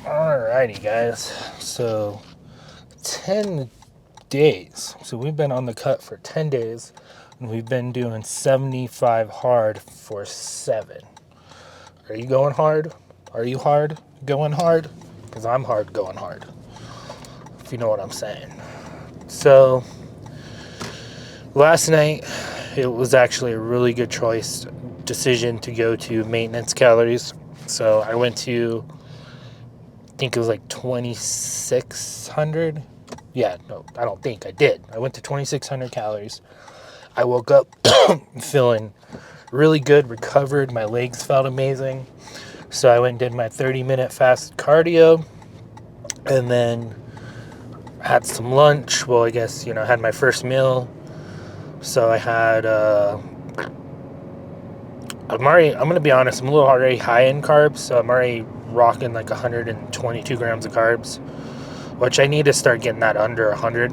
Alrighty, guys. So, 10 days. So, we've been on the cut for 10 days, and we've been doing 75 hard for 7. Are you going hard? Are you hard going hard? Because I'm hard going hard, if you know what I'm saying. So, last night, it was actually a really good decision to go to maintenance calories. So, I went to, I think it was like 2,600. Yeah, no, I don't think I did. I went to 2,600 calories. I woke up feeling really good, recovered. My legs felt amazing. So I went and did my 30-minute fast cardio and then had some lunch. Well, I guess, had my first meal. So I had, I'm going to be honest, I'm a little already high in carbs. So I'm already rocking like 122 grams of carbs, which I need to start getting that under 100.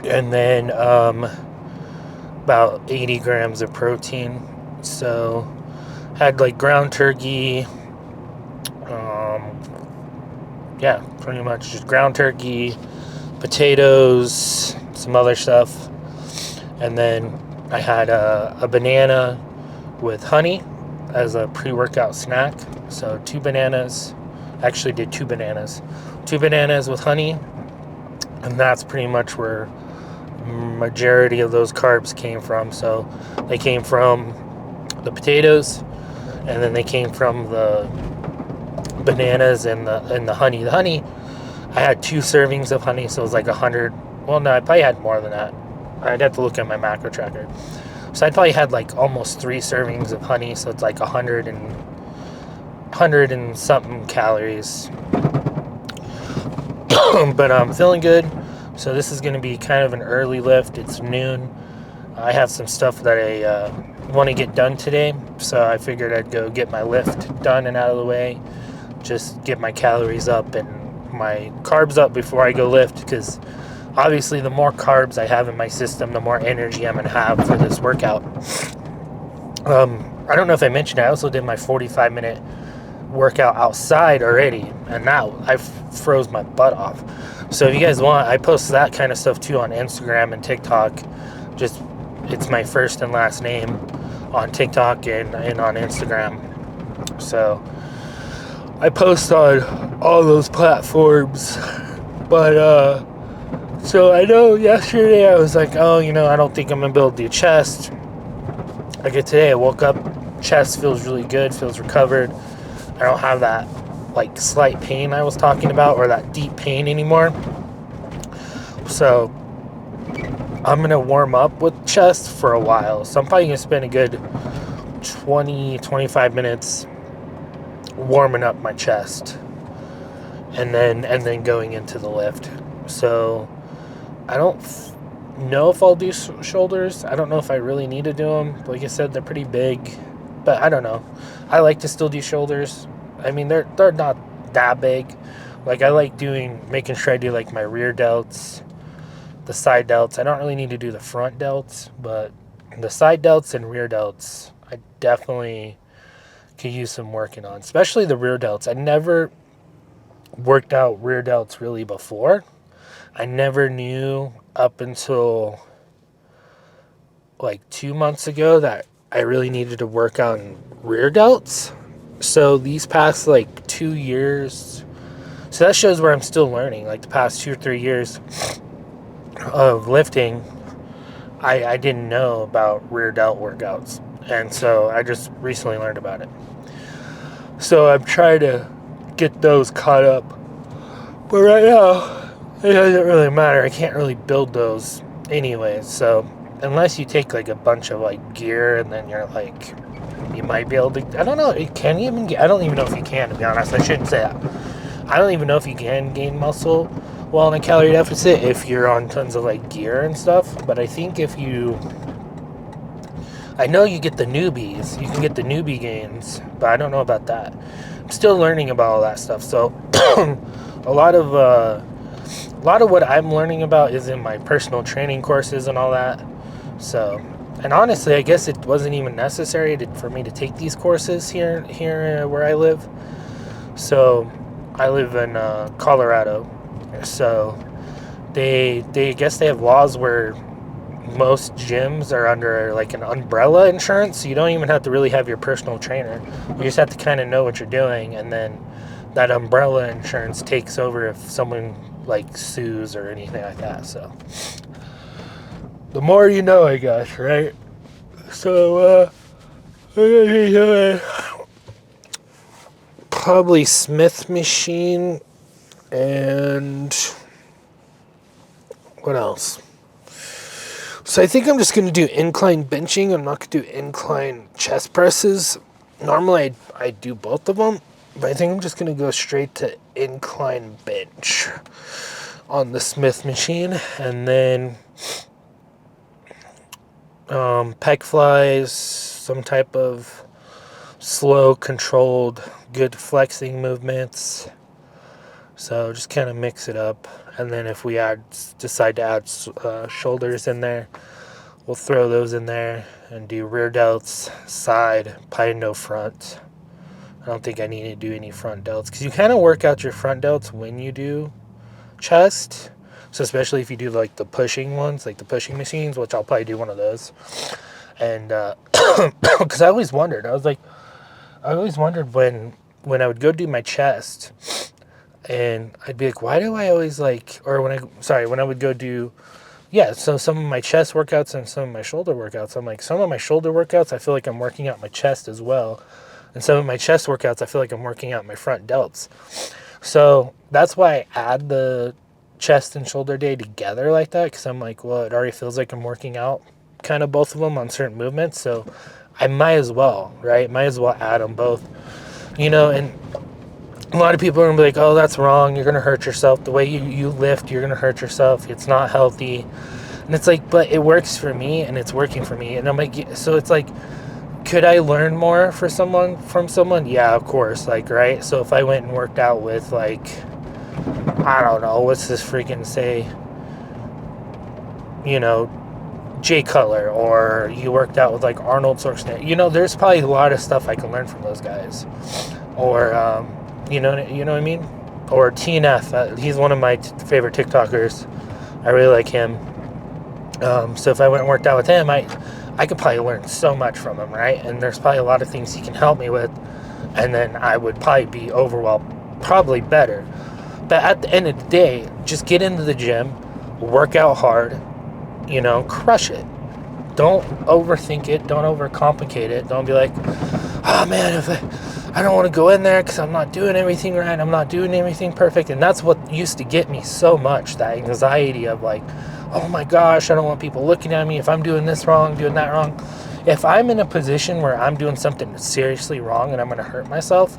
And then about 80 grams of protein. So had like ground turkey. Yeah, pretty much just ground turkey, potatoes, some other stuff. And then I had a banana with honey as a pre-workout snack. So 2 bananas. Actually did 2 bananas. 2 bananas with honey. And that's pretty much where majority of those carbs came from. So they came from the potatoes, and then they came from the bananas and the honey. The honey, I had 2 servings of honey, so it was like 100. Well, no, I probably had more than that. I'd have to look at my macro tracker. So I probably had like almost 3 servings of honey, so it's like 100 and something calories. But I'm feeling good. So this is going to be kind of an early lift. It's noon. I have some stuff that I want to get done today, so I figured I'd go get my lift done and out of the way. Just get my calories up and my carbs up before I go lift, because obviously the more carbs I have in my system, the more energy I'm going to have for this workout. I don't know if I mentioned, I also did my 45-minute workout outside already, and now I froze my butt off. So if you guys want, I post that kind of stuff too on Instagram and TikTok. Just, it's my first and last name on TikTok and on Instagram. So I post on all those platforms. But so I know yesterday I was like, I don't think I'm gonna be able to do chest. Like today I woke up, chest feels really good, feels recovered. I don't have that like slight pain I was talking about, or that deep pain anymore. So I'm gonna warm up with chest for a while. So I'm probably gonna spend a good 20-25 minutes warming up my chest, and then going into the lift. So I don't know if I'll do shoulders. I don't know if I really need to do them. Like I said, they're pretty big, but I don't know. I like to still do shoulders. I mean, they're not that big. Like I like making sure I do like my rear delts, the side delts. I don't really need to do the front delts, but the side delts and rear delts, I definitely could use some working on, especially the rear delts. I never worked out rear delts really before. I never knew up until like 2 months ago that I really needed to work on rear delts. So these past like 2 years, so that shows where I'm still learning. Like the past 2 or 3 years of lifting, I didn't know about rear delt workouts, and so I just recently learned about it. So I'm trying to get those caught up, but right now it doesn't really matter. I can't really build those anyways. So unless you take like a bunch of like gear, and then you're like, you might be able to. I don't know. Can you even? I don't even know if you can. To be honest, I shouldn't say that. I don't even know if you can gain muscle while in a calorie deficit if you're on tons of like gear and stuff. But I think I know you get the newbies. You can get the newbie gains, but I don't know about that. I'm still learning about all that stuff. So a lot of what I'm learning about is in my personal training courses and all that. So, and honestly, I guess it wasn't even necessary for me to take these courses here where I live. So I live in Colorado, so they guess they have laws where most gyms are under like an umbrella insurance, so you don't even have to really have your personal trainer. You just have to kind of know what you're doing, and then that umbrella insurance takes over if someone like sues or anything like that. So the more you know, I guess, right? So we're gonna be doing probably Smith machine and what else? So I think I'm just going to do incline benching. I'm not going to do incline chest presses. Normally I do both of them, but I think I'm just going to go straight to incline bench on the Smith machine. And then pec flies, some type of slow, controlled, good flexing movements. So just kind of mix it up. And then if we decide to add shoulders in there, we'll throw those in there and do rear delts, side, probably no front. I don't think I need to do any front delts because you kind of work out your front delts when you do chest. So especially if you do like the pushing ones, like the pushing machines, which I'll probably do one of those. And because I always wondered when I would go do my chest, and I'd be like, why do I always like, or when I would go do, so some of my chest workouts and some of my shoulder workouts, I'm like, some of my shoulder workouts, I feel like I'm working out my chest as well. And some of my chest workouts, I feel like I'm working out my front delts. So that's why I add the chest and shoulder day together like that. Cause I'm like, well, it already feels like I'm working out kind of both of them on certain movements. So I might as well, right? Might as well add them both, and a lot of people are going to be like, oh, that's wrong. You're going to hurt yourself. The way you lift, you're going to hurt yourself. It's not healthy. And it's like, but it works for me and it's working for me. And I'm like, so it's like, could I learn more from someone? Yeah, of course. Like, right. So if I went and worked out with like, I don't know, what's this freaking say, Jay Cutler, or you worked out with like Arnold Schwarzenegger, there's probably a lot of stuff I can learn from those guys. Or, you know what I mean? Or TNF. He's one of my favorite TikTokers. I really like him. So if I went and worked out with him, I could probably learn so much from him, right? And there's probably a lot of things he can help me with. And then I would probably be overall probably better. But at the end of the day, just get into the gym, work out hard, crush it. Don't overthink it. Don't overcomplicate it. Don't be like, oh man, I don't want to go in there because I'm not doing everything right. I'm not doing everything perfect. And that's what used to get me so much, that anxiety of like, oh my gosh, I don't want people looking at me if I'm doing this wrong, doing that wrong. If I'm in a position where I'm doing something seriously wrong and I'm going to hurt myself,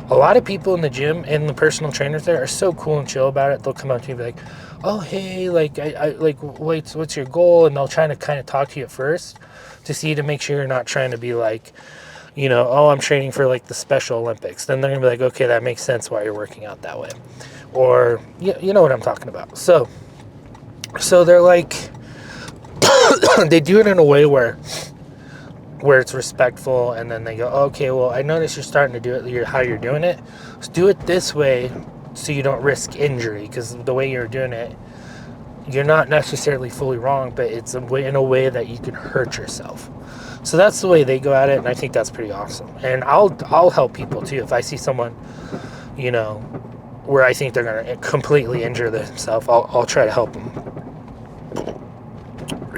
a lot of people in the gym and the personal trainers there are so cool and chill about it. They'll come up to you and be like, oh, hey, like, what's your goal? And they'll try to kind of talk to you at first to make sure you're not trying to be like, oh, I'm training for like the Special Olympics. Then they're gonna be like, okay, that makes sense why you're working out that way. Or, you know what I'm talking about. So they're like, they do it in a way where it's respectful, and then they go, okay, well, I notice you're starting to do it, how you're doing it. Let's do it this way so you don't risk injury, because the way you're doing it, you're not necessarily fully wrong, but it's in a way that you can hurt yourself. So that's the way they go at it, and I think that's pretty awesome. And I'll help people too. If I see someone, where I think they're going to completely injure themselves, I'll try to help them.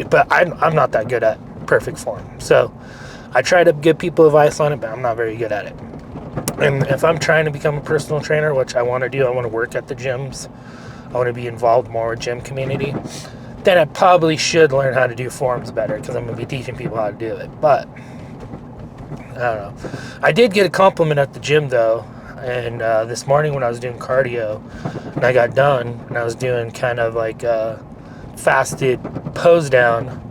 But I'm not that good at perfect form. So I try to give people advice on it, but I'm not very good at it. And if I'm trying to become a personal trainer, which I want to do, I want to work at the gyms, I want to be involved more with gym community, then I probably should learn how to do forms better, because I'm going to be teaching people how to do it. But I don't know. I did get a compliment at the gym though, and this morning when I was doing cardio and I got done and I was doing kind of like a fasted pose down,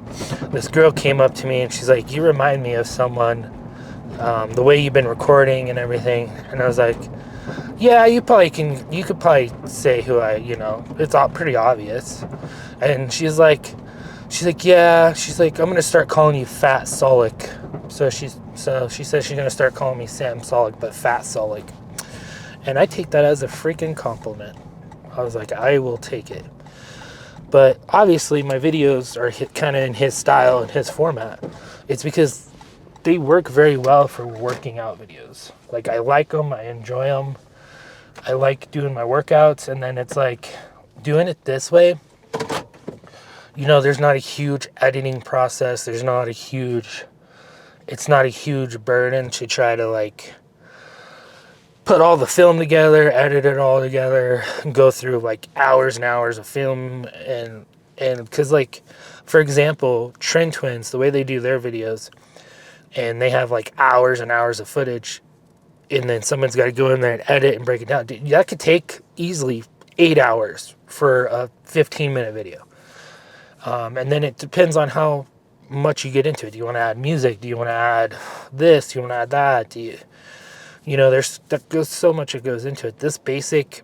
this girl came up to me and she's like, you remind me of someone, the way you've been recording and everything. And I was like, yeah, you could probably say who it's all pretty obvious. And she's like, yeah, she's like, I'm going to start calling you Fat Solik. So she says she's going to start calling me Sam Solik, but Fat Solik. And I take that as a freaking compliment. I was like, I will take it. But obviously my videos are kind of in his style and his format. It's because they work very well for working out videos. Like, I like them, I enjoy them. I like doing my workouts, and then it's like doing it this way. You know, there's not a huge editing process. It's not a huge burden to try to like put all the film together, edit it all together, and go through like hours and hours of film. And because, like, for example, Trend Twins, the way they do their videos, and they have like hours and hours of footage, and then someone's got to go in there and edit and break it down. That could take easily 8 hours for a 15-minute video. And then it depends on how much you get into it. Do you want to add music? Do you want to add this? Do you want to add that? You know, there's so much that goes into it. This basic,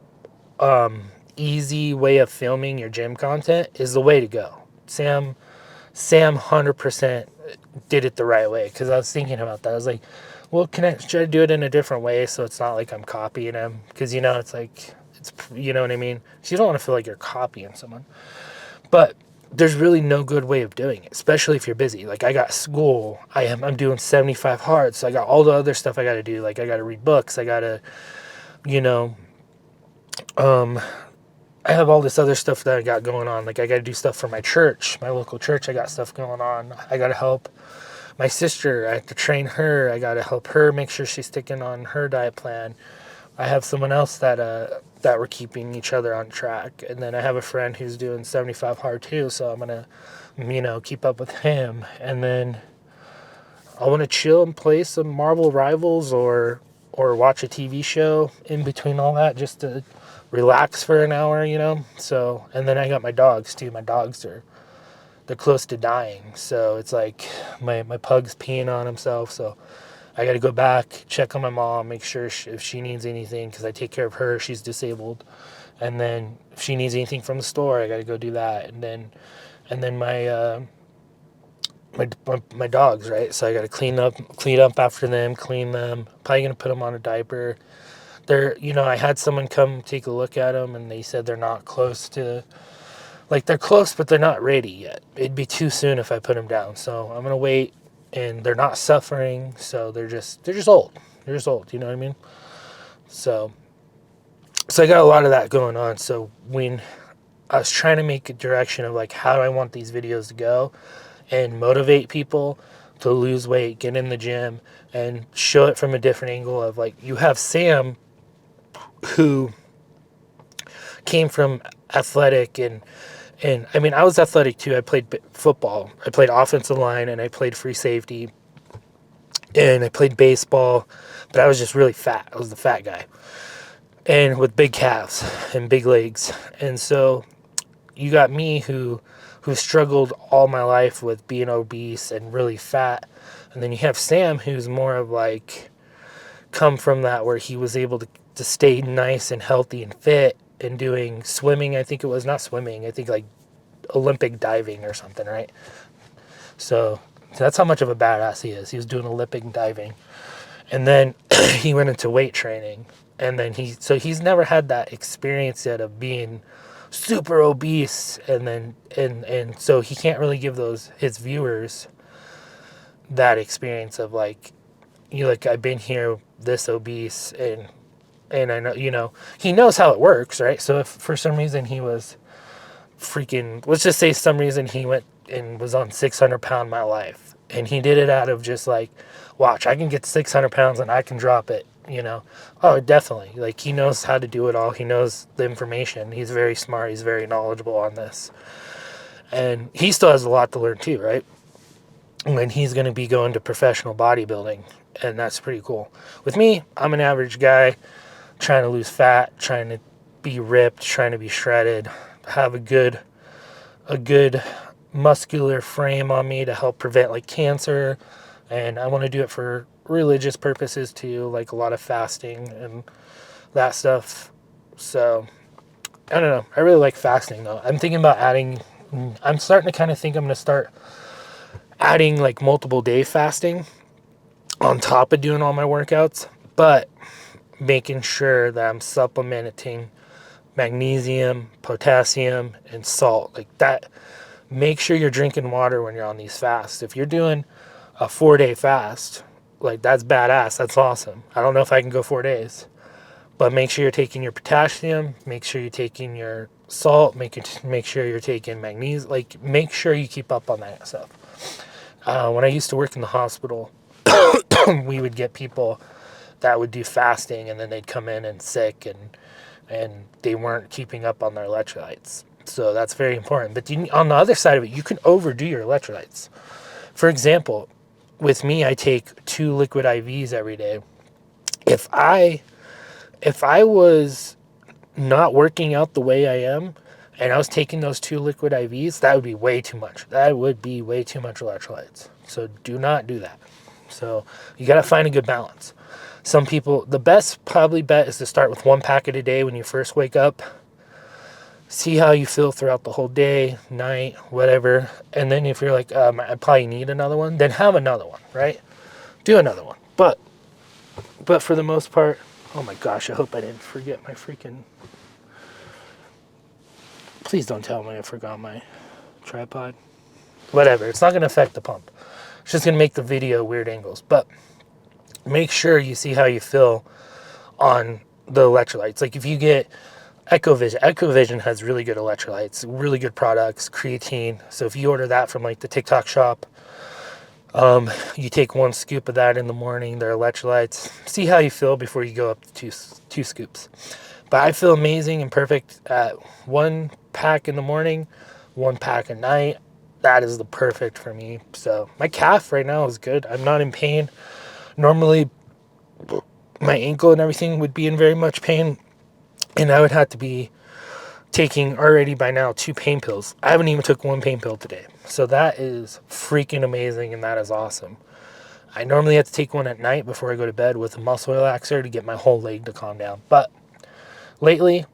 easy way of filming your gym content is the way to go. Sam 100% did it the right way, because I was thinking about that. I was like, well, should I do it in a different way so it's not like I'm copying him? Because, you know, it's like, you know what I mean? So you don't want to feel like you're copying someone. But there's really no good way of doing it, especially if you're busy. Like, I got school. I'm doing 75 hard, so I got all the other stuff I got to do. Like, I got to read books. I got to, you know, I have all this other stuff that I got going on. Like, I got to do stuff for my church, my local church. I got stuff going on. I got to help my sister. I have to train her. I got to help her make sure she's sticking on her diet plan. I have someone else that we're keeping each other on track. And then I have a friend who's doing 75 hard too. So I'm going to, you know, keep up with him. And then I want to chill and play some Marvel Rivals or watch a TV show in between all that, just to relax for an hour, you know? So, and then I got my dogs too. My dogs they're close to dying. So it's like my pug's peeing on himself. So I got to go back, check on my mom, make sure if she needs anything, because I take care of her. She's disabled. And then if she needs anything from the store, I got to go do that. And then my dogs, right? So I got to clean up after them, clean them. Probably going to put them on a diaper. You know, I had someone come take a look at them, and they said they're not close to, like, they're close, but they're not ready yet. It'd be too soon if I put them down. So I'm going to wait, and they're not suffering. So they're just old. They're just old. You know what I mean? So I got a lot of that going on. So when I was trying to make a direction of like, how do I want these videos to go and motivate people to lose weight, get in the gym, and show it from a different angle of, like, you have Sam, who came from athletic and I mean, I was athletic too. I played football. I played offensive line, and I played free safety, and I played baseball, but I was just really fat. I was the fat guy, and with big calves and big legs. And so you got me who struggled all my life with being obese and really fat. And then you have Sam, who's more of like come from that, where he was able to stay nice and healthy and fit, and doing swimming. I think it was not swimming. I think like Olympic diving or something, right? So that's how much of a badass he is. He was doing Olympic diving. And then he went into weight training. And then he's never had that experience yet of being super obese. And then, and so he can't really give his viewers that experience of like, you know, like, I've been here this obese, and I know, you know, he knows how it works, right? So if for some reason he was freaking, let's just say some reason he went and was on 600 pound My Life, and he did it out of just like, watch, I can get 600 pounds and I can drop it, you know? Oh, definitely. Like, he knows how to do it all. He knows the information. He's very smart. He's very knowledgeable on this. And he still has a lot to learn too, right? And he's going to be going to professional bodybuilding, and that's pretty cool. With me, I'm an average guy trying to lose fat, trying to be ripped, trying to be shredded, have a good muscular frame on me to help prevent like cancer. And I want to do it for religious purposes too, like a lot of fasting and that stuff. So I don't know. I really like fasting though. I'm thinking about I'm starting to kind of think I'm going to start adding like multiple day fasting on top of doing all my workouts. But making sure that I'm supplementing magnesium, potassium, and salt. Like that, make sure you're drinking water when you're on these fasts. If you're doing a 4-day fast, like that's badass. That's awesome. I don't know if I can go 4 days, but make sure you're taking your potassium, make sure you're taking your salt, make sure you're taking magnesium. Like make sure you keep up on that stuff. When I used to work in the hospital, we would get people that would do fasting, and then they'd come in and sick, and they weren't keeping up on their electrolytes. So that's very important. But on the other side of it, you can overdo your electrolytes. For example, with me, I take 2 liquid IVs every day. If I was not working out the way I am, and I was taking those 2 liquid IVs, that would be way too much. That would be way too much electrolytes. So do not do that. So you got to find a good balance. Some people, the best probably bet is to start with 1 packet a day when you first wake up. See how you feel throughout the whole day, night, whatever. And then if you're like, I probably need another one, then have another one, right? Do another one. But for the most part, oh my gosh, I hope I didn't forget my freaking... Please don't tell me I forgot my tripod. Whatever, it's not going to affect the pump. It's just going to make the video weird angles. But make sure you see how you feel on the electrolytes. Like if you get Echovision has really good electrolytes, really good products, creatine. So if you order that from like the TikTok shop, you take 1 scoop of that in the morning, their electrolytes. See how you feel before you go up to two scoops. But I feel amazing and perfect at 1 pack in the morning, 1 pack at night. That is the perfect for me. So my calf right now is good. I'm not in pain. Normally, my ankle and everything would be in very much pain, and I would have to be taking already by now 2 pain pills. I haven't even took 1 pain pill today. So that is freaking amazing, and that is awesome. I normally have to take 1 at night before I go to bed with a muscle relaxer to get my whole leg to calm down. But lately,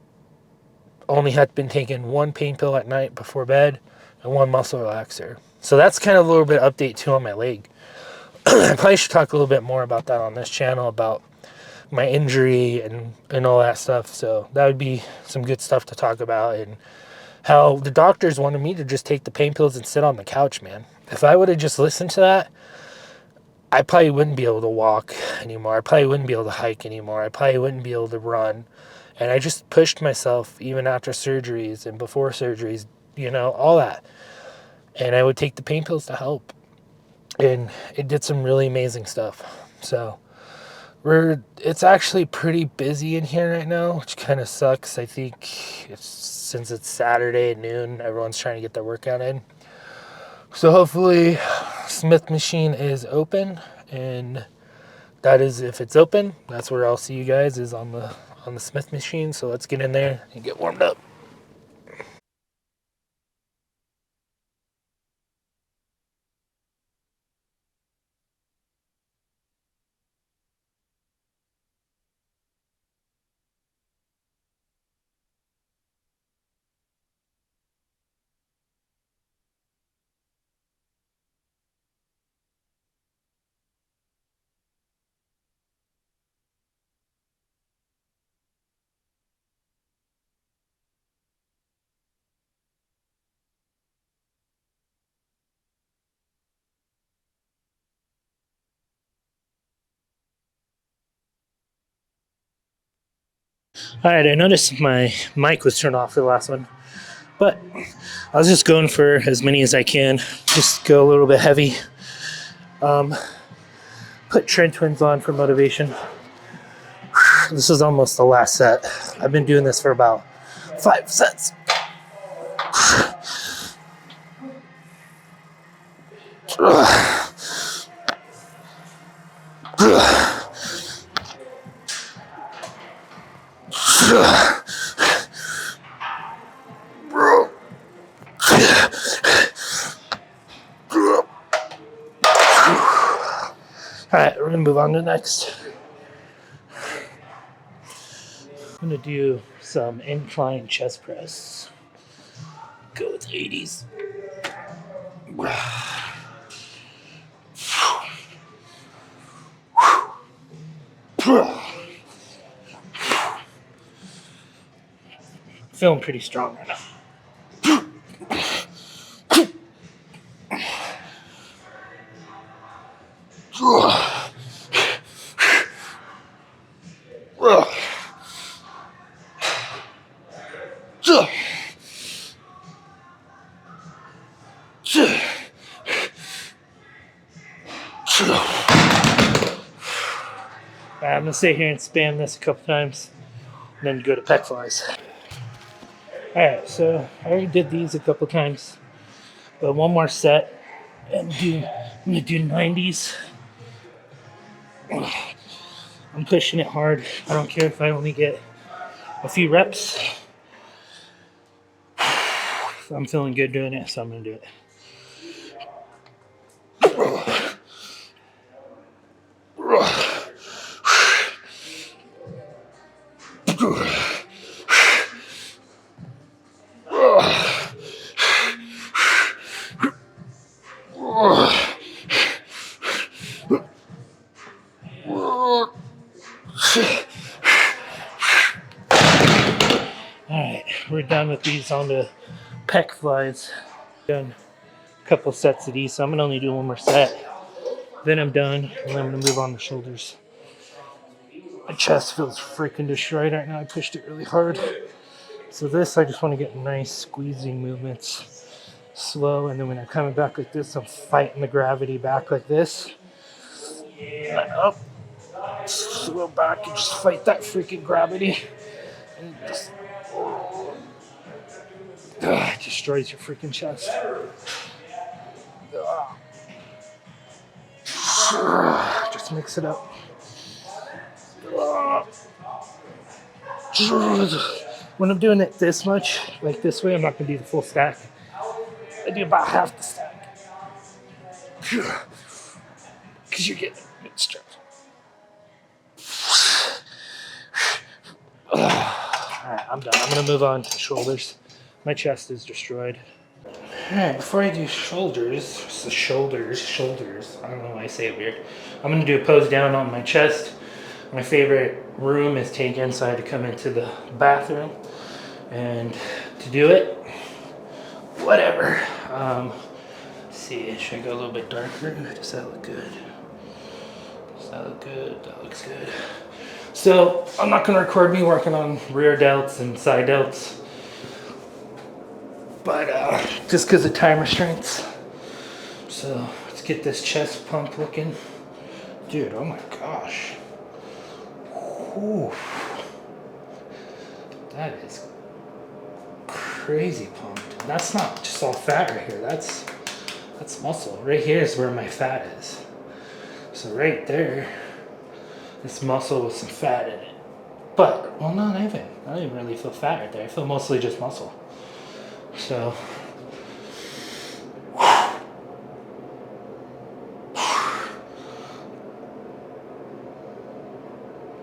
only had been taking 1 pain pill at night before bed and 1 muscle relaxer. So that's kind of a little bit update too on my leg. I probably should talk a little bit more about that on this channel, about my injury and all that stuff. So that would be some good stuff to talk about, and how the doctors wanted me to just take the pain pills and sit on the couch, man. If I would have just listened to that, I probably wouldn't be able to walk anymore. I probably wouldn't be able to hike anymore. I probably wouldn't be able to run. And I just pushed myself even after surgeries and before surgeries, all that. And I would take the pain pills to help. And it did some really amazing stuff. So it's actually pretty busy in here right now, which kind of sucks. I think since it's Saturday at noon, everyone's trying to get their workout in. So hopefully Smith machine is open, and that is, if it's open, that's where I'll see you guys, is on the Smith machine. So let's get in there and get warmed up. All right, I noticed my mic was turned off for the last one, but I was just going for as many as I can. Just go a little bit heavy. Put Trent Twins on for motivation. This is almost the last set. I've been doing this for about 5 sets. Alright, we're going to move on to the next. I'm going to do some incline chest press. Go with 80s. Feeling pretty strong right now. I'm gonna sit here and spam this a couple times, and then go to pec flies. All right, so I already did these a couple times, but one more set, and I'm gonna do 90s. I'm pushing it hard. I don't care if I only get a few reps. I'm feeling good doing it, so I'm gonna do it. Alright, we're done with these on the pec flies. Done a couple sets of these, so I'm gonna only do one more set. Then I'm done, and I'm gonna move on to shoulders. My chest feels freaking destroyed right now. I pushed it really hard. So this, I just want to get nice squeezing movements, slow, and then when I'm coming back like this, I'm fighting the gravity back like this. Up, slow back, and just fight that freaking gravity. And just, it destroys your freaking chest. Just mix it up. When I'm doing it this much, like this way, I'm not gonna do the full stack. I do about half the stack. Because you're getting it straight. Alright, I'm done. I'm gonna move on to shoulders. My chest is destroyed. Alright, before I do shoulders, I don't know why I say it weird. I'm gonna do a pose down on my chest. My favorite room is take inside to come into the bathroom. And to do it, whatever. Let's see, should I go a little bit darker? Does that look good? Does that look good? That looks good. So I'm not gonna record me working on rear delts and side delts, but just because of time restraints. So let's get this chest pump looking. Dude, oh my gosh. Ooh. That is crazy pumped. That's not just all fat right here. That's muscle. Right here is where my fat is. So right there, this muscle with some fat in it. But, well, not even. I don't even really feel fat right there. I feel mostly just muscle. So,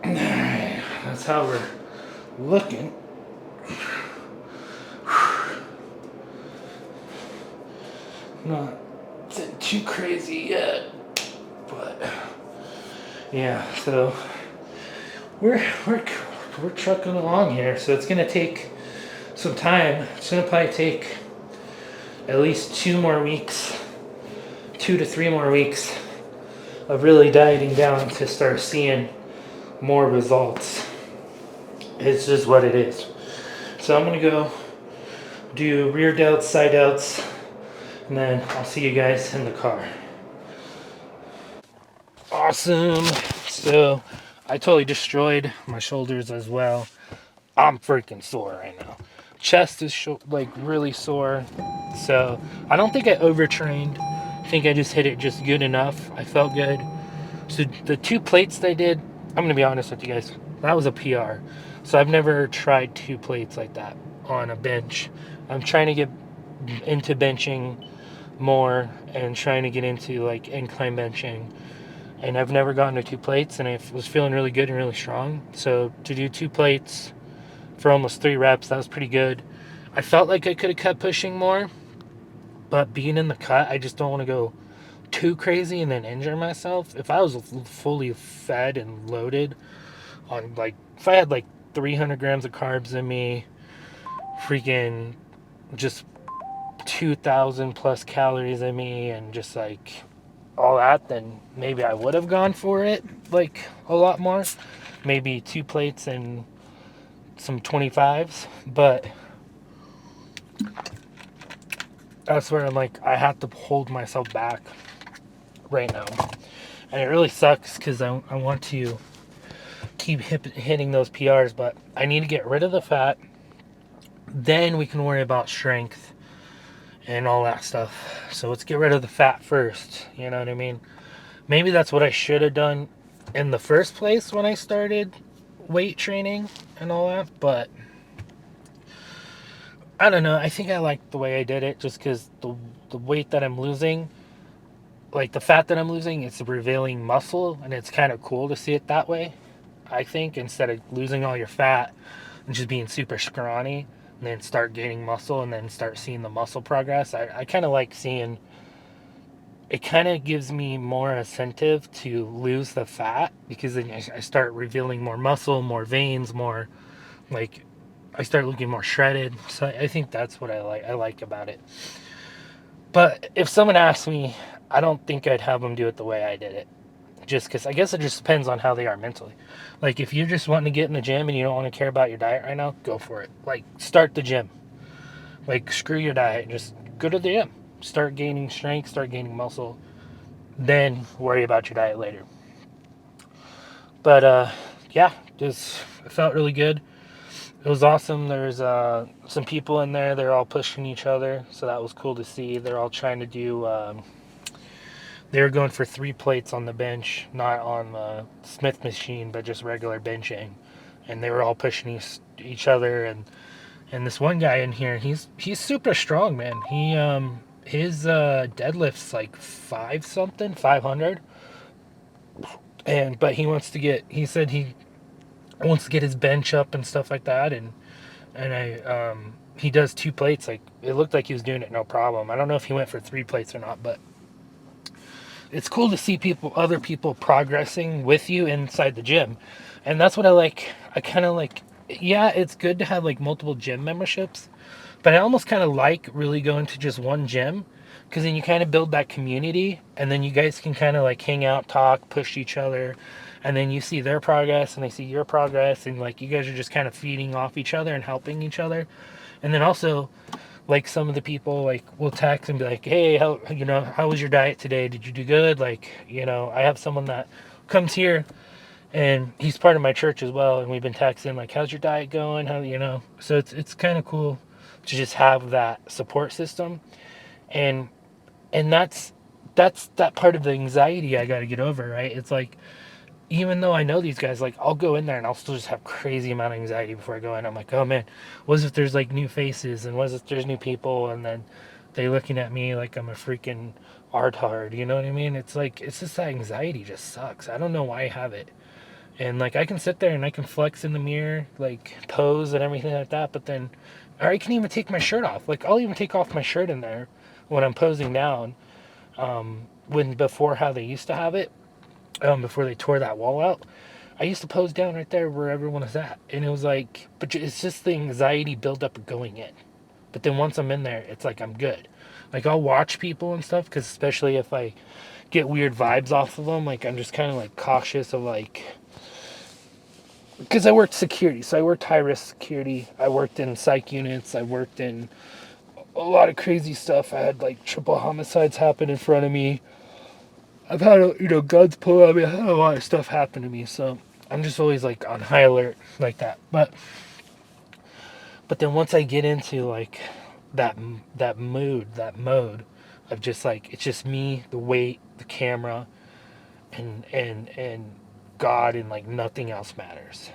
that's how we're looking. Not too crazy yet, but yeah. So we're trucking along here. So it's gonna take some time. It's gonna probably take at least 2 more weeks, 2 to 3 more weeks of really dieting down to start seeing more results. It's just what it is. So I'm gonna go do rear delts, side delts, and then I'll see you guys in the car. Awesome. So I totally destroyed my shoulders as well. I'm freaking sore right now. Chest is like really sore. So I don't think I overtrained. I think I just hit it just good enough. I felt good. So the 2 plates they did, I'm gonna be honest with you guys, that was a PR. So I've never tried 2 plates like that on a bench. I'm trying to get into benching more and trying to get into like incline benching, and I've never gotten to 2 plates, and I was feeling really good and really strong. So to do 2 plates for almost 3 reps, that was pretty good. I felt like I could have kept pushing more, but being in the cut, I just don't want to go too crazy and then injure myself. If I was fully fed and loaded on, like, if I had like 300 grams of carbs in me, freaking just 2,000 plus calories in me and just like all that, then maybe I would have gone for it like a lot more. Maybe 2 plates and some 25s. But that's where I'm like, I have to hold myself back right now. And it really sucks because I want to keep hitting those PRs, but I need to get rid of the fat. Then we can worry about strength and all that stuff. So let's get rid of the fat first. You know what I mean? Maybe that's what I should have done in the first place when I started weight training and all that. But I don't know. I think I like the way I did it just because the weight that I'm losing, like the fat that I'm losing, it's revealing muscle, and it's kind of cool to see it that way. I think instead of losing all your fat and just being super scrawny and then start gaining muscle and then start seeing the muscle progress, I kind of like seeing it. Kind of gives me more incentive to lose the fat because then I start revealing more muscle, more veins, more like I start looking more shredded. So I think that's what I like about it. But if someone asked me, I don't think I'd have them do it the way I did it. Just because I guess it just depends on how they are mentally. Like if you're just wanting to get in the gym and you don't want to care about your diet right now, go for it. Like start the gym. Like screw your diet, just go to the gym. Start gaining strength, start gaining muscle, then worry about your diet later. But yeah, just it felt really good. It was awesome. There's some people in there. They're all pushing each other, so that was cool to see. They're all trying to do. They were going for 3 plates on the bench, not on the Smith machine, but just regular benching, and they were all pushing each other. And this one guy in here, he's super strong, man. His deadlift's like 500, and but he said he wants to get his bench up and stuff like that, and he does 2 plates. Like it looked like he was doing it no problem. I don't know if he went for 3 plates or not, but it's cool to see other people progressing with you inside the gym, and that's what I like. I kind of like, yeah, it's good to have like multiple gym memberships, but I almost kind of like really going to just one gym because then you kind of build that community, and then you guys can kind of like hang out, talk, push each other, and then you see their progress and they see your progress, and like you guys are just kind of feeding off each other and helping each other. And then also like some of the people like will text and be like, hey, how was your diet today? Did you do good? Like, I have someone that comes here and he's part of my church as well, and we've been texting like, how's your diet going? So it's kind of cool to just have that support system. And that's that part of the anxiety I got to get over, right? It's like, even though I know these guys, like I'll go in there and I'll still just have crazy amount of anxiety before I go in. I'm like, oh man, what if there's like new faces, and what if there's new people, and then they looking at me like I'm a freaking artard, you know what I mean? It's like, it's just that anxiety just sucks. I don't know why I have it. And like I can sit there and I can flex in the mirror, like pose and everything like that, but then, or I can even take my shirt off. Like I'll even take off my shirt in there when I'm posing down. Before how they used to have it, before they tore that wall out, I used to pose down right there where everyone was at, and it was like, but it's just the anxiety build up of going in. But then once I'm in there, it's like I'm good. Like I'll watch people and stuff, because especially if I get weird vibes off of them, like I'm just kind of like cautious of like, because I worked security, so I worked high risk security. I worked in psych units. I worked in a lot of crazy stuff. I had like triple homicides happen in front of me. I've had, guns pulled on me. I had a lot of stuff happen to me, so I'm just always like on high alert like that. But then once I get into like that mode of just like, it's just me, the weight, the camera, and God, and like nothing else matters.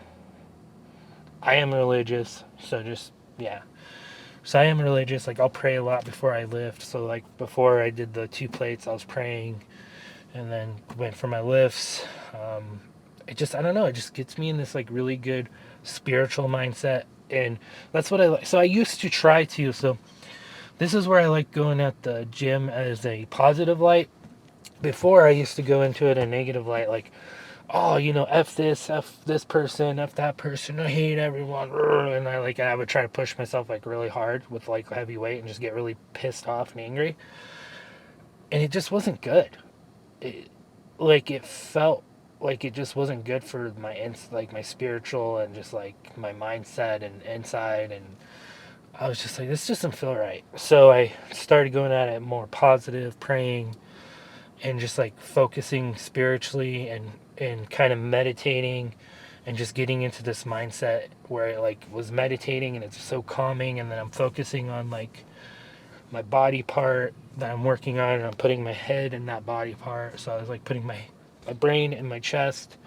I am religious, so just, yeah. So I am religious. Like I'll pray a lot before I lift. So like before I did the 2 plates, I was praying, and then went for my lifts. I don't know, it just gets me in this like really good spiritual mindset, and that's what I like. So I used to try to, so this is where I like going at the gym as a positive light. Before, I used to go into it a negative light, like, oh, F this person, F that person, I hate everyone. And I would try to push myself like really hard with like heavy weight and just get really pissed off and angry. And it just wasn't good. It felt like it just wasn't good for my spiritual and just like my mindset and inside. And I was just like, this doesn't feel right. So I started going at it more positive, praying, and just like focusing spiritually and kind of meditating and just getting into this mindset where I like was meditating and it's so calming, and then I'm focusing on like my body part that I'm working on, and I'm putting my head in that body part. So I was like putting my brain in my chest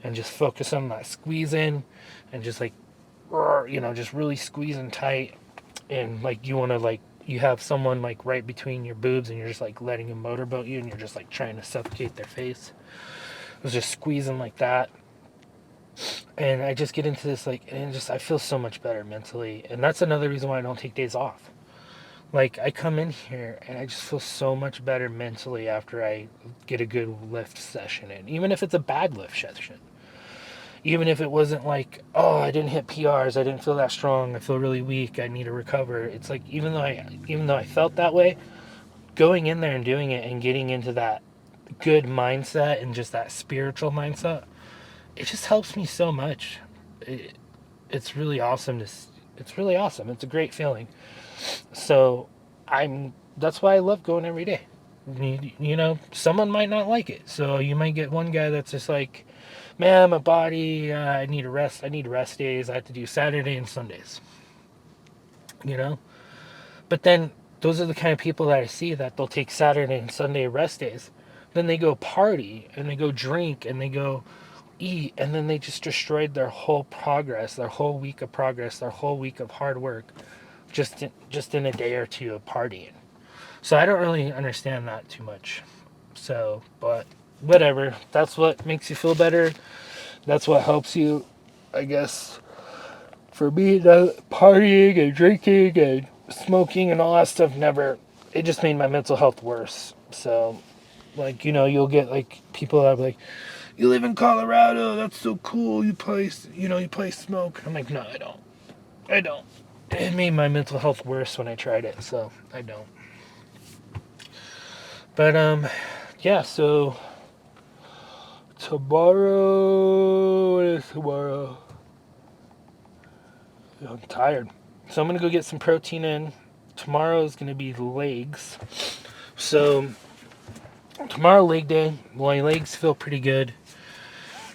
and just focus on that squeezing and just like just really squeezing tight. And like you have someone like right between your boobs and you're just like letting them motorboat you and you're just like trying to suffocate their face. I was just squeezing like that. And I just get into this I feel so much better mentally. And that's another reason why I don't take days off. Like I come in here and I just feel so much better mentally after I get a good lift session in, even if it's a bad lift session. Even if it wasn't like, oh, I didn't hit PRs, I didn't feel that strong, I feel really weak, I need to recover. It's like even though I felt that way, going in there and doing it and getting into that good mindset and just that spiritual mindset, it just helps me so much. It's really awesome. It's really awesome. It's a great feeling. So that's why I love going every day. Someone might not like it. So you might get one guy that's just like, man, my body, I need a rest. I need rest days. I have to do Saturday and Sundays. But then those are the kind of people that I see that they'll take Saturday and Sunday rest days. Then they go party and they go drink and they go eat, and then they just destroyed their whole progress, their whole week of progress, their whole week of hard work just in a day or two of partying. So I don't really understand that too much. So, but whatever. That's what makes you feel better. That's what helps you, I guess. For me, the partying and drinking and smoking and all that stuff it just made my mental health worse. So, you'll get like people that are like, you live in Colorado, that's so cool, you play smoke. I'm like, no, I don't. It made my mental health worse when I tried it, so I don't. But, yeah, so tomorrow, what is tomorrow? I'm tired. So I'm going to go get some protein in. Tomorrow is going to be legs. So tomorrow, leg day. My legs feel pretty good.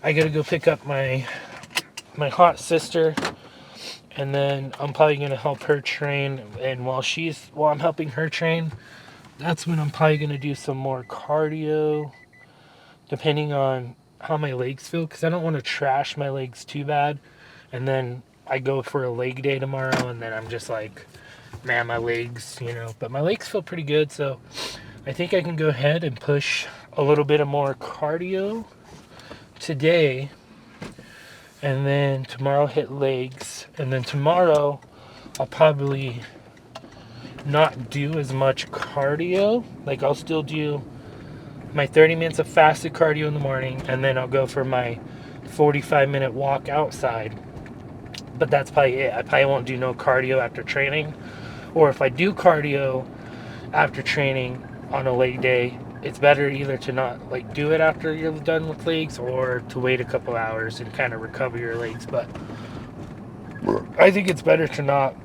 I got to go pick up my hot sister. And then I'm probably going to help her train. And while I'm helping her train, that's when I'm probably going to do some more cardio. Depending on how my legs feel. Because I don't want to trash my legs too bad. And then I go for a leg day tomorrow, and then I'm just like, man, my legs, but my legs feel pretty good, so I think I can go ahead and push a little bit of more cardio today, and then tomorrow hit legs, and then tomorrow I'll probably not do as much cardio. Like I'll still do my 30 minutes of fasted cardio in the morning, and then I'll go for my 45-minute walk outside. But that's probably it. I probably won't do no cardio after training. Or if I do cardio after training on a leg day, it's better either to not do it after you're done with legs, or to wait a couple hours and kind of recover your legs. But I think it's better to not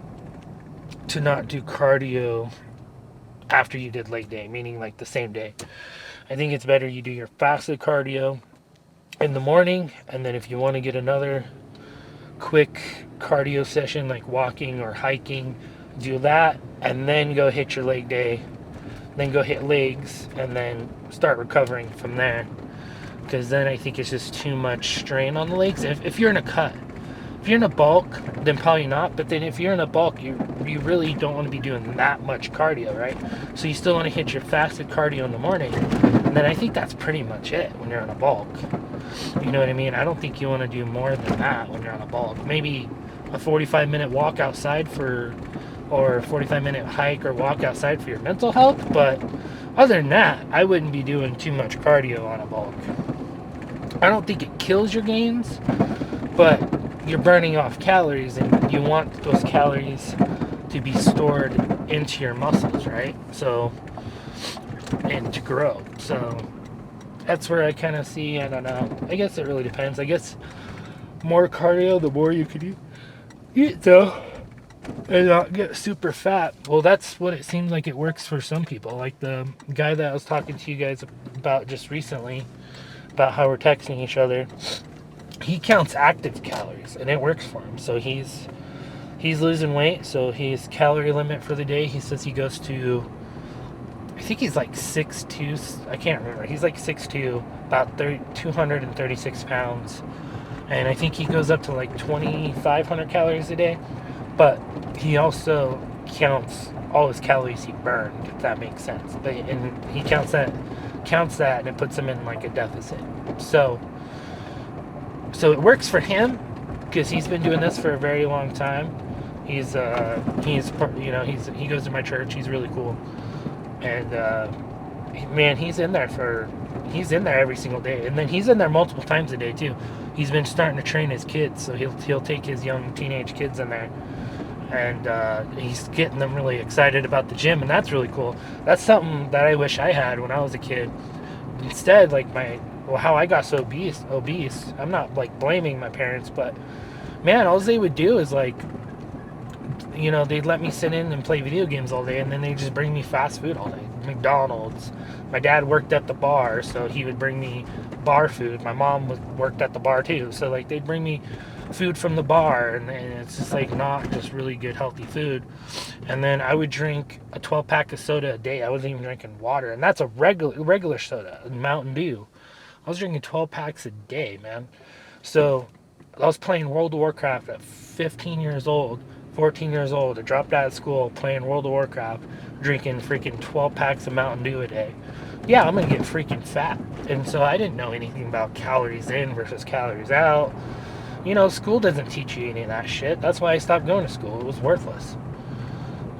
do cardio after you did leg day, meaning like the same day. I think it's better you do your fasted cardio in the morning, and then if you want to get another quick cardio session like walking or hiking, do that, and then go hit your leg day, then go hit legs, and then start recovering from there. Because then I think it's just too much strain on the legs. If you're in a cut, if you're in a bulk, then probably not. But then if you're in a bulk, you really don't want to be doing that much cardio, right? So you still want to hit your fasted cardio in the morning, and then I think that's pretty much it when you're in a bulk. You know what I mean? I don't think you want to do more than that when you're on a bulk. Maybe a 45-minute walk outside or a 45-minute hike or walk outside for your mental health. But other than that, I wouldn't be doing too much cardio on a bulk. I don't think it kills your gains, but you're burning off calories, and you want those calories to be stored into your muscles, right? So, and to grow. So that's where I kind of see, I don't know. I guess it really depends. I guess more cardio, the more you could eat though, and not get super fat. Well, that's what it seems like it works for some people. Like the guy that I was talking to you guys about just recently, about how we're texting each other. He counts active calories, and it works for him. So he's losing weight. So his calorie limit for the day, he says he goes to, I think he's like 6'2". I can't remember. He's like 6'2", about 236 pounds. And I think he goes up to like 2,500 calories a day. But he also counts all his calories he burned, if that makes sense. And he counts that, and it puts him in like a deficit. So it works for him because he's been doing this for a very long time. He goes to my church. He's really cool. And man, he's in there every single day, and then he's in there multiple times a day too. He's been starting to train his kids, so he'll take his young teenage kids in there, and he's getting them really excited about the gym, and that's really cool. That's something that I wish I had when I was a kid. Instead, like how I got so obese. I'm not like blaming my parents, but man, all they would do is like, they'd let me sit in and play video games all day, and then they just bring me fast food all day. McDonald's. My dad worked at the bar, so he would bring me bar food. My mom worked at the bar too, so like they'd bring me food from the bar, and it's just like not just really good healthy food. And then I would drink a 12-pack of soda a day. I wasn't even drinking water, and that's a regular soda, Mountain Dew. I was drinking 12 packs a day, man. So I was playing World of Warcraft at 15 years old, 14 years old. I dropped out of school playing World of Warcraft, drinking freaking 12 packs of Mountain Dew a day. Yeah, I'm going to get freaking fat. And so I didn't know anything about calories in versus calories out. School doesn't teach you any of that shit. That's why I stopped going to school. It was worthless.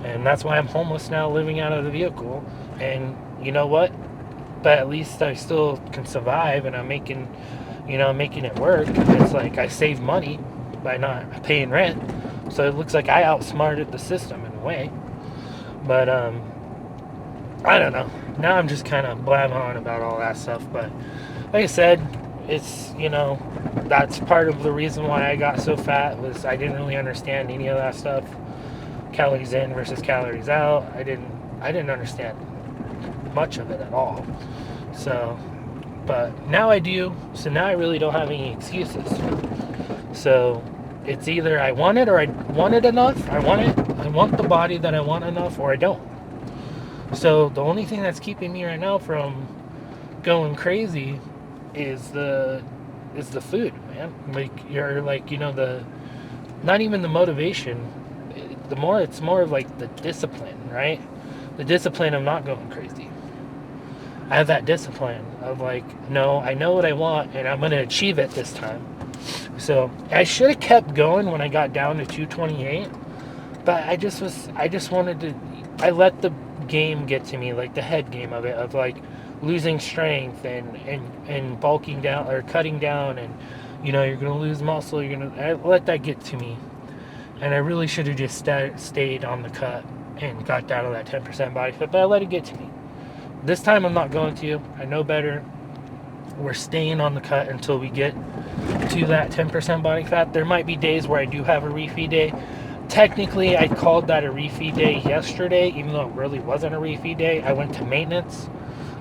And that's why I'm homeless now, living out of the vehicle. And you know what? But at least I still can survive, and I'm making it work. It's like I save money by not paying rent. So it looks like I outsmarted the system in a way. But I don't know. Now I'm just kind of blabbing on about all that stuff. But like I said, it's, that's part of the reason why I got so fat, was I didn't really understand any of that stuff. Calories in versus calories out. I didn't understand much of it at all. So, but now I do. So now I really don't have any excuses. So it's either I want it, or I want it enough. I want the body that I want enough, or I don't. So the only thing that's keeping me right now from going crazy is the food, man. Like you're like, not even the motivation. It's more of like the discipline, right? The discipline of not going crazy. I have that discipline of like, no, I know what I want, and I'm going to achieve it this time. So I should have kept going when I got down to 228, but I let the game get to me, like the head game of it, of like losing strength and bulking down or cutting down, and you're going to lose muscle. I let that get to me, and I really should have just stayed on the cut and got down to that 10% body fat, but I let it get to me. This time I'm not going to. I know better. We're staying on the cut until we get to that 10% body fat. There might be days where I do have a refeed day. Technically, I called that a refeed day yesterday, even though it really wasn't a refeed day. I went to maintenance.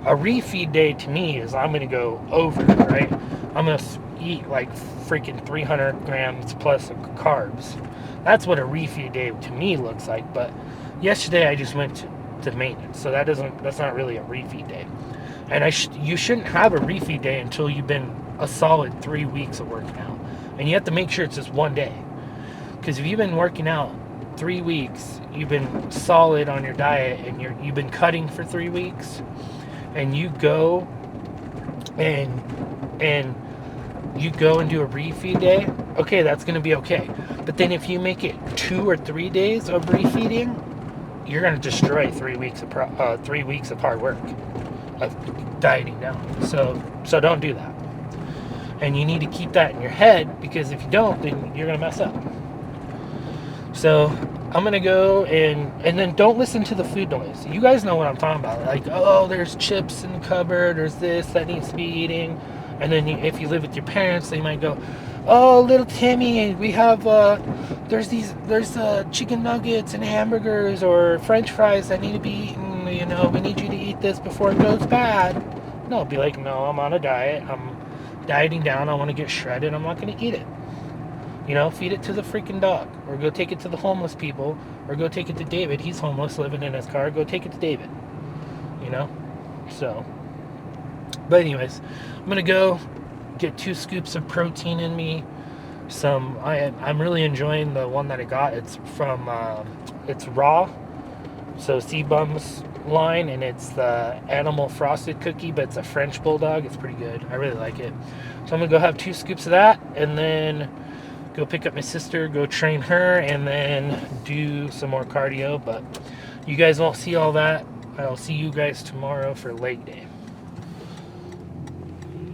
A refeed day to me is I'm going to go over, right? I'm going to eat like freaking 300 grams plus of carbs. That's what a refeed day to me looks like. But yesterday I just went to maintenance, so that's not really a refeed day. And you shouldn't have a refeed day until you've been a solid 3 weeks of working out, and you have to make sure it's just one day. Because if you've been working out 3 weeks, you've been solid on your diet, and you've been cutting for 3 weeks, and you go and do a refeed day, okay, that's going to be okay. But then if you make it 2 or 3 days of refeeding, you're going to destroy 3 weeks of hard work of dieting down. So don't do that. And you need to keep that in your head, because if you don't, then you're going to mess up. So I'm going to go and then don't listen to the food noise. You guys know what I'm talking about. Like, oh, there's chips in the cupboard. There's this that needs to be eating. And then if you live with your parents, they might go, oh, little Timmy, we have, there's chicken nuggets and hamburgers or French fries that need to be eaten. You know, we need you to eat this before it goes bad. No, be like, no, I'm on a diet. I'm dieting down. I want to get shredded. I'm not going to eat it. You know, feed it to the freaking dog, or go take it to the homeless people, or go take it to David. He's homeless, living in his car. Go take it to David. You know? So, but anyways, I'm going to go get 2 scoops of protein in me. I'm really enjoying the one that I got. It's from, it's raw. So C-Bums line, and it's the animal frosted cookie, but it's a French bulldog. It's pretty good. I really like it. So I'm going to go have 2 scoops of that, and then go pick up my sister, go train her, and then do some more cardio. But you guys won't see all that. I'll see you guys tomorrow for leg day.